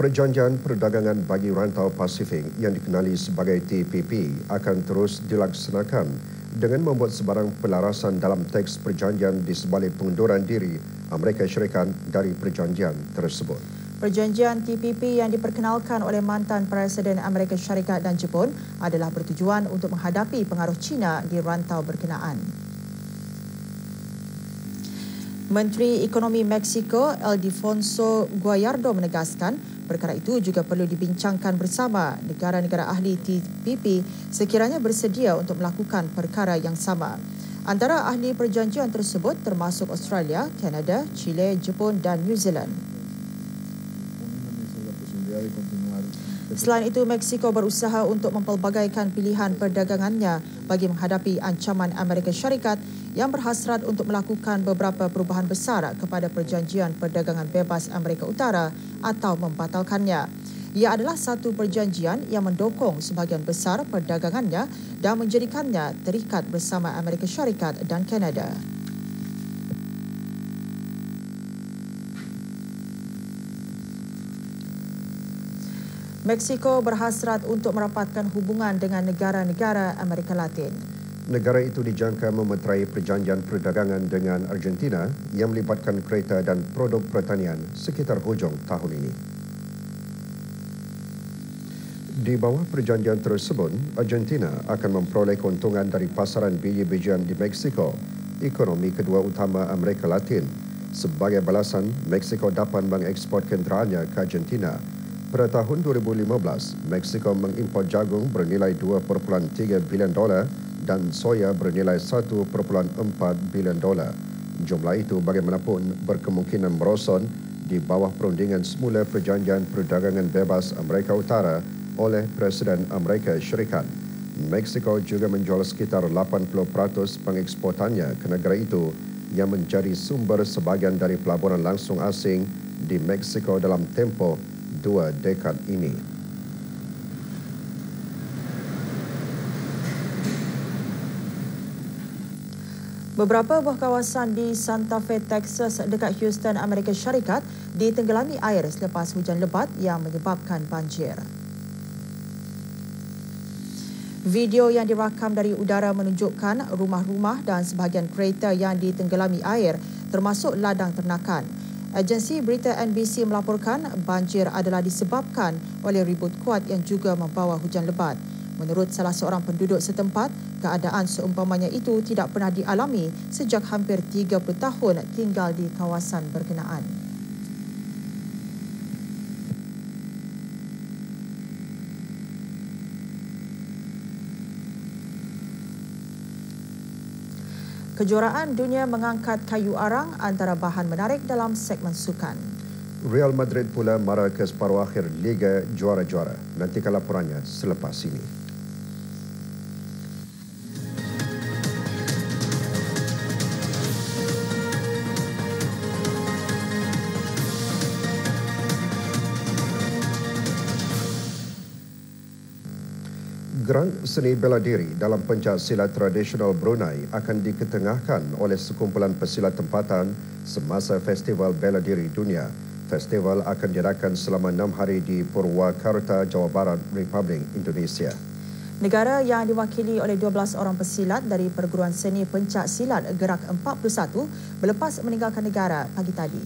Perjanjian perdagangan bagi rantau Pasifik yang dikenali sebagai TPP akan terus dilaksanakan dengan membuat sebarang pelarasan dalam teks perjanjian di sebalik pengunduran diri Amerika Syarikat dari perjanjian tersebut. Perjanjian TPP yang diperkenalkan oleh mantan Presiden Amerika Syarikat dan Jepun adalah bertujuan untuk menghadapi pengaruh China di rantau berkenaan. Menteri Ekonomi Meksiko Ildefonso Guajardo menegaskan perkara itu juga perlu dibincangkan bersama negara-negara ahli TPP sekiranya bersedia untuk melakukan perkara yang sama. Antara ahli perjanjian tersebut termasuk Australia, Kanada, Chile, Jepun dan New Zealand. Selain itu, Meksiko berusaha untuk mempelbagaikan pilihan perdagangannya bagi menghadapi ancaman Amerika Syarikat yang berhasrat untuk melakukan beberapa perubahan besar kepada Perjanjian Perdagangan Bebas Amerika Utara atau membatalkannya. Ia adalah satu perjanjian yang mendukung sebahagian besar perdagangannya dan menjadikannya terikat bersama Amerika Syarikat dan Kanada. Meksiko berhasrat untuk merapatkan hubungan dengan negara-negara Amerika Latin. Negara itu dijangka memeterai perjanjian perdagangan dengan Argentina yang melibatkan kereta dan produk pertanian sekitar hujung tahun ini. Di bawah perjanjian tersebut, Argentina akan memperoleh keuntungan dari pasaran biji-bijian di Meksiko, ekonomi kedua utama Amerika Latin. Sebagai balasan, Meksiko dapat mengekspor kenderaannya ke Argentina. Pada tahun 2015, Meksiko mengimpor jagung bernilai $2.3 bilion dan soya bernilai $1.4 bilion. Jumlah itu bagaimanapun berkemungkinan merosot di bawah perundingan semula Perjanjian Perdagangan Bebas Amerika Utara oleh Presiden Amerika Syarikat. Meksiko juga menjual sekitar 80% pengeksportannya ke negara itu yang menjadi sumber sebahagian dari pelaburan langsung asing di Meksiko dalam tempoh 2 dekad ini. Beberapa buah kawasan di Santa Fe, Texas dekat Houston, Amerika Syarikat ditenggelami air selepas hujan lebat yang menyebabkan banjir. Video yang dirakam dari udara menunjukkan rumah-rumah dan sebahagian kereta yang ditenggelami air termasuk ladang ternakan. Agensi berita NBC melaporkan banjir adalah disebabkan oleh ribut kuat yang juga membawa hujan lebat. Menurut salah seorang penduduk setempat, keadaan seumpamanya itu tidak pernah dialami sejak hampir 30 tahun tinggal di kawasan berkenaan. Kejuaraan dunia mengangkat kayu arang antara bahan menarik dalam segmen sukan. Real Madrid pula mara ke separuh akhir Liga Juara-Juara. Nantikan laporannya selepas ini. Geran seni bela diri dalam pencak silat tradisional Brunei akan diketengahkan oleh sekumpulan pesilat tempatan semasa Festival Bela Diri Dunia. Festival akan diadakan selama 6 hari di Purwakarta, Jawa Barat, Republik Indonesia. Negara yang diwakili oleh 12 orang pesilat dari perguruan seni pencak silat Gerak 41 berlepas meninggalkan negara pagi tadi.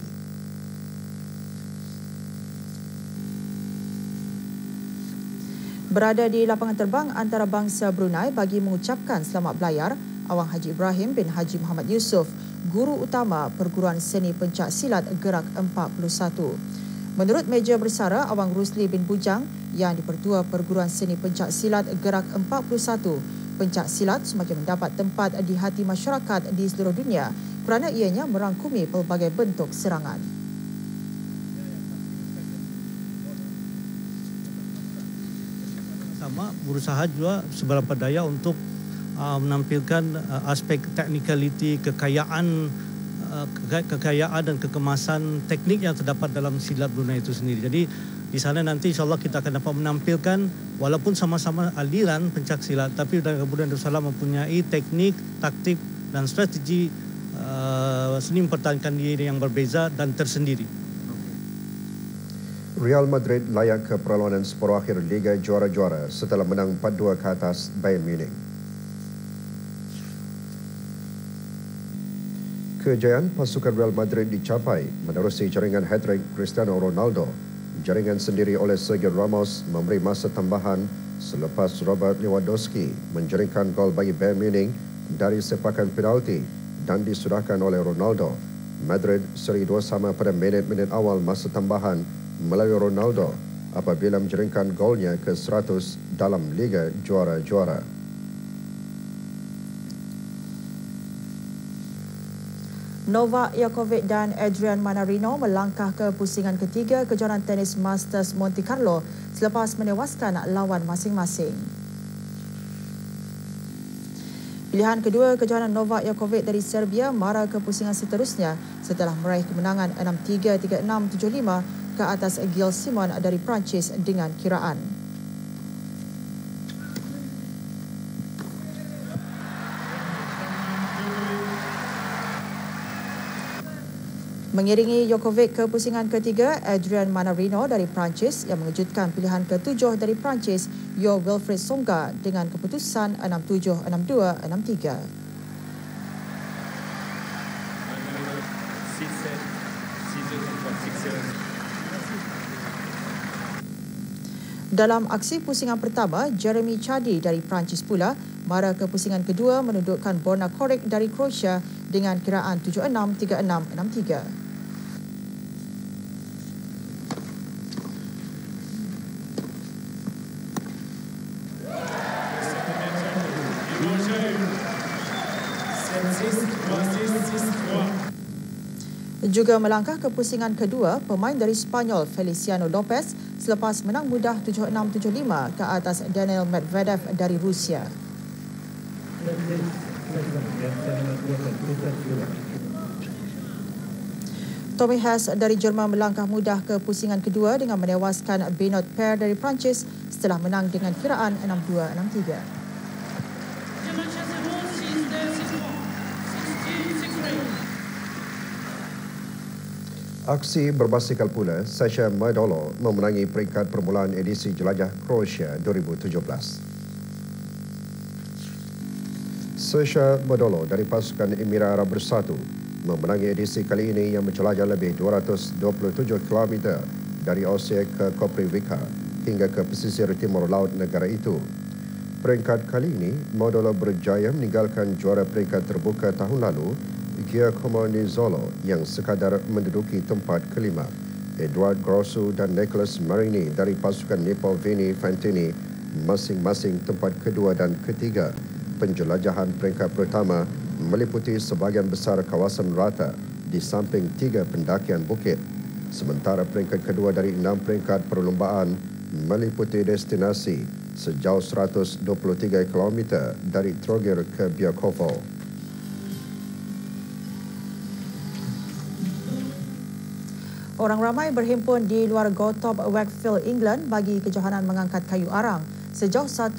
Berada di lapangan terbang antarabangsa Brunei bagi mengucapkan selamat belayar, Awang Haji Ibrahim bin Haji Muhammad Yusof, guru utama perguruan seni pencak silat Gerak 41. Menurut meja bersara Awang Rusli bin Bujang yang dipertua perguruan seni pencak silat Gerak 41, pencak silat semakin mendapat tempat di hati masyarakat di seluruh dunia kerana ianya merangkumi pelbagai bentuk serangan. Sama berusaha juga seberapa daya untuk menampilkan aspek teknikaliti, kekayaan dan kekemasan teknik yang terdapat dalam silat Brunei itu sendiri. Jadi di sana nanti insyaAllah kita akan dapat menampilkan walaupun sama-sama aliran pencak silat, tapi Kemudian Darussalam mempunyai teknik, taktik dan strategi seni mempertahankan diri yang berbeza dan tersendiri. Real Madrid layak ke perlawanan separuh akhir Liga Juara-Juara setelah menang 4-2 ke atas Bayern Munich. Kejayaan pasukan Real Madrid dicapai menerusi jaringan hat-trick Cristiano Ronaldo. Jaringan sendiri oleh Sergio Ramos memberi masa tambahan selepas Robert Lewandowski menjaringkan gol bagi Bayern Munich dari sepakan penalti dan disudahkan oleh Ronaldo. Madrid seri 2-2 pada minit-minit awal masa tambahan melalui Ronaldo apabila menjaringkan golnya ke-100 dalam Liga Juara-Juara. Novak Djokovic dan Adrian Manarino melangkah ke pusingan ketiga kejohanan tenis Masters Monte Carlo selepas menewaskan lawan masing-masing. Pilihan kedua kejohanan Novak Djokovic dari Serbia mara ke pusingan seterusnya setelah meraih kemenangan 6-3, 3-6, 7-5 ke atas Gilles Simon dari Perancis dengan kiraan. Mengiringi Djokovic ke pusingan ketiga, Adrian Manarino dari Perancis yang mengejutkan pilihan ke-7 dari Perancis, Jo-Wilfried Tsonga dengan keputusan 6-7, 6-2, 6-3. Dalam aksi pusingan pertama, Jeremy Chardy dari Perancis pula mara ke pusingan kedua menundukkan Borna Coric dari Croatia dengan kiraan 7-6, 3-6, 6-3. Juga melangkah ke pusingan kedua, pemain dari Spanyol Feliciano Lopez selepas menang mudah 7-6, 7-5 ke atas Daniil Medvedev dari Rusia. Tommy Haas dari Jerman melangkah mudah ke pusingan kedua dengan menewaskan Benoit Paire dari Perancis setelah menang dengan kiraan 6-2, 6-3. Aksi berbasikal pula, Sasha Modolo memenangi peringkat permulaan edisi Jelajah Croatia 2017. Sasha Modolo dari pasukan Emirat Arab Bersatu memenangi edisi kali ini yang menjelajah lebih 227 km dari Osijek ke Koprivica hingga ke pesisir timur laut negara itu. Peringkat kali ini, Modolo berjaya meninggalkan juara peringkat terbuka tahun lalu, Giacomo Nizzolo yang sekadar menduduki tempat kelima. Edward Grosso dan Nicholas Marini dari pasukan Nippo Vini Fantini masing-masing tempat kedua dan ketiga. Penjelajahan peringkat pertama meliputi sebahagian besar kawasan rata di samping 3 pendakian bukit. Sementara peringkat kedua dari 6 peringkat perlombaan meliputi destinasi sejauh 123 km dari Trogir ke Biokovo. Orang ramai berhimpun di luar Gawthorpe Wakefield, England bagi kejohanan mengangkat kayu arang sejauh 1.1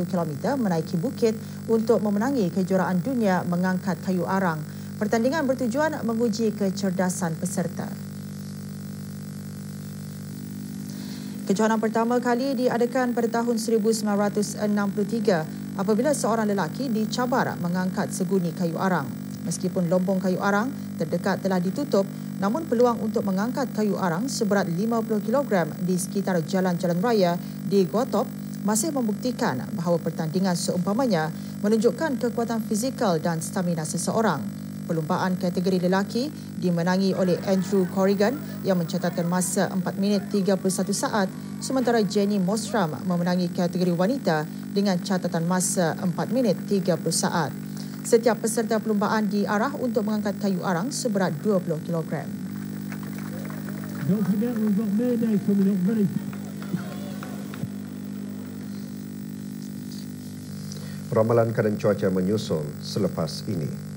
km menaiki bukit untuk memenangi kejuaraan dunia mengangkat kayu arang. Pertandingan bertujuan menguji kecerdasan peserta. Kejohanan pertama kali diadakan pada tahun 1963 apabila seorang lelaki dicabar mengangkat seguni kayu arang. Meskipun lombong kayu arang terdekat telah ditutup, namun peluang untuk mengangkat kayu arang seberat 50 kg di sekitar jalan-jalan raya di Gotop masih membuktikan bahawa pertandingan seumpamanya menunjukkan kekuatan fizikal dan stamina seseorang. Perlumbaan kategori lelaki dimenangi oleh Andrew Corrigan yang mencatatkan masa 4 minit 31 saat, sementara Jenny Mostram memenangi kategori wanita dengan catatan masa 4 minit 30 saat. Setiap peserta perlumbaan diarah untuk mengangkat kayu arang seberat 20 kg. Ramalan keadaan cuaca menyusul selepas ini.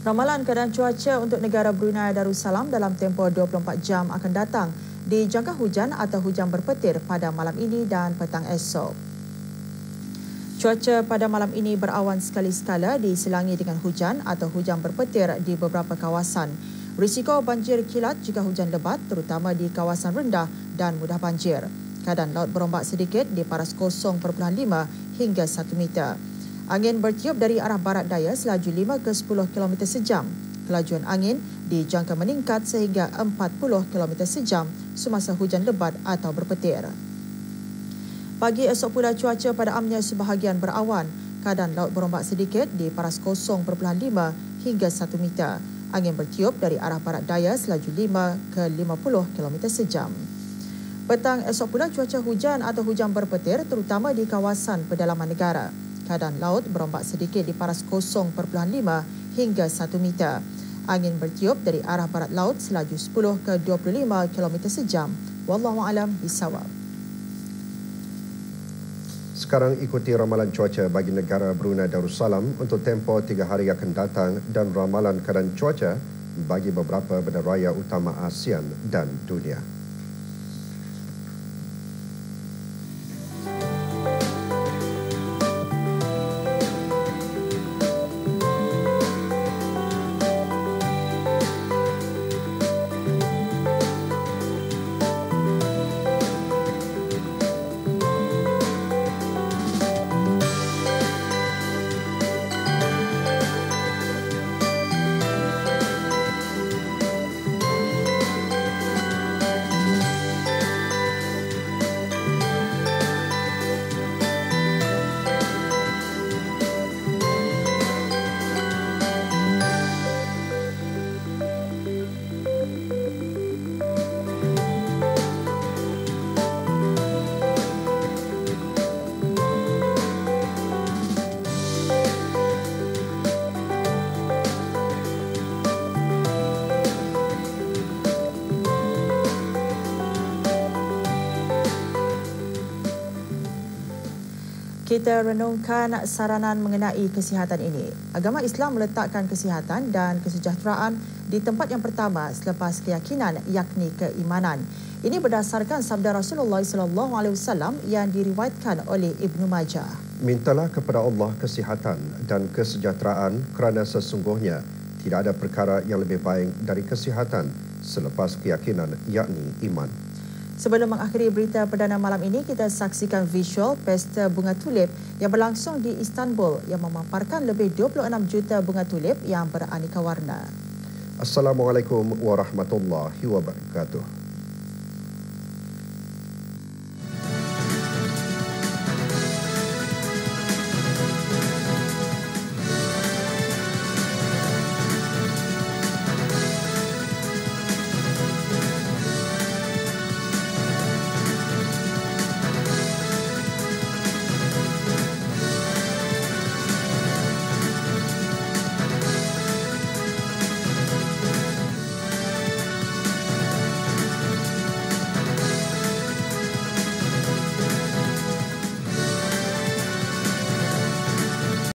Ramalan keadaan cuaca untuk negara Brunei Darussalam dalam tempoh 24 jam akan datang dijangka hujan atau hujan berpetir pada malam ini dan petang esok. Cuaca pada malam ini berawan sekali-sekala diselangi dengan hujan atau hujan berpetir di beberapa kawasan. Risiko banjir kilat jika hujan lebat terutama di kawasan rendah dan mudah banjir. Keadaan laut berombak sedikit di paras 0.5 hingga 1 meter. Angin bertiup dari arah barat daya selaju 5 ke 10 km sejam. Kelajuan angin dijangka meningkat sehingga 40 km sejam semasa hujan lebat atau berpetir. Pagi esok pula cuaca pada amnya sebahagian berawan. Keadaan laut berombak sedikit di paras 0.5 hingga 1 meter. Angin bertiup dari arah barat daya selaju 5 ke 50 km sejam. Petang esok pula cuaca hujan atau hujan berpetir terutama di kawasan pedalaman negara. Keadaan laut berombak sedikit di paras 0.5 hingga 1 meter. Angin bertiup dari arah barat laut selaju 10 ke 25 km sejam. Wallahualam bisawab. Sekarang ikuti ramalan cuaca bagi negara Brunei Darussalam untuk tempoh 3 hari akan datang dan ramalan keadaan cuaca bagi beberapa bandaraya utama ASEAN dan dunia. Kita renungkan saranan mengenai kesihatan ini. Agama Islam meletakkan kesihatan dan kesejahteraan di tempat yang pertama selepas keyakinan, yakni keimanan. Ini berdasarkan sabda Rasulullah SAW yang diriwayatkan oleh Ibnu Majah. Mintalah kepada Allah kesihatan dan kesejahteraan kerana sesungguhnya tidak ada perkara yang lebih baik dari kesihatan selepas keyakinan, yakni iman. Sebelum mengakhiri berita perdana malam ini, kita saksikan visual pesta bunga tulip yang berlangsung di Istanbul yang memaparkan lebih 26 juta bunga tulip yang beraneka warna. Assalamualaikum warahmatullahi wabarakatuh.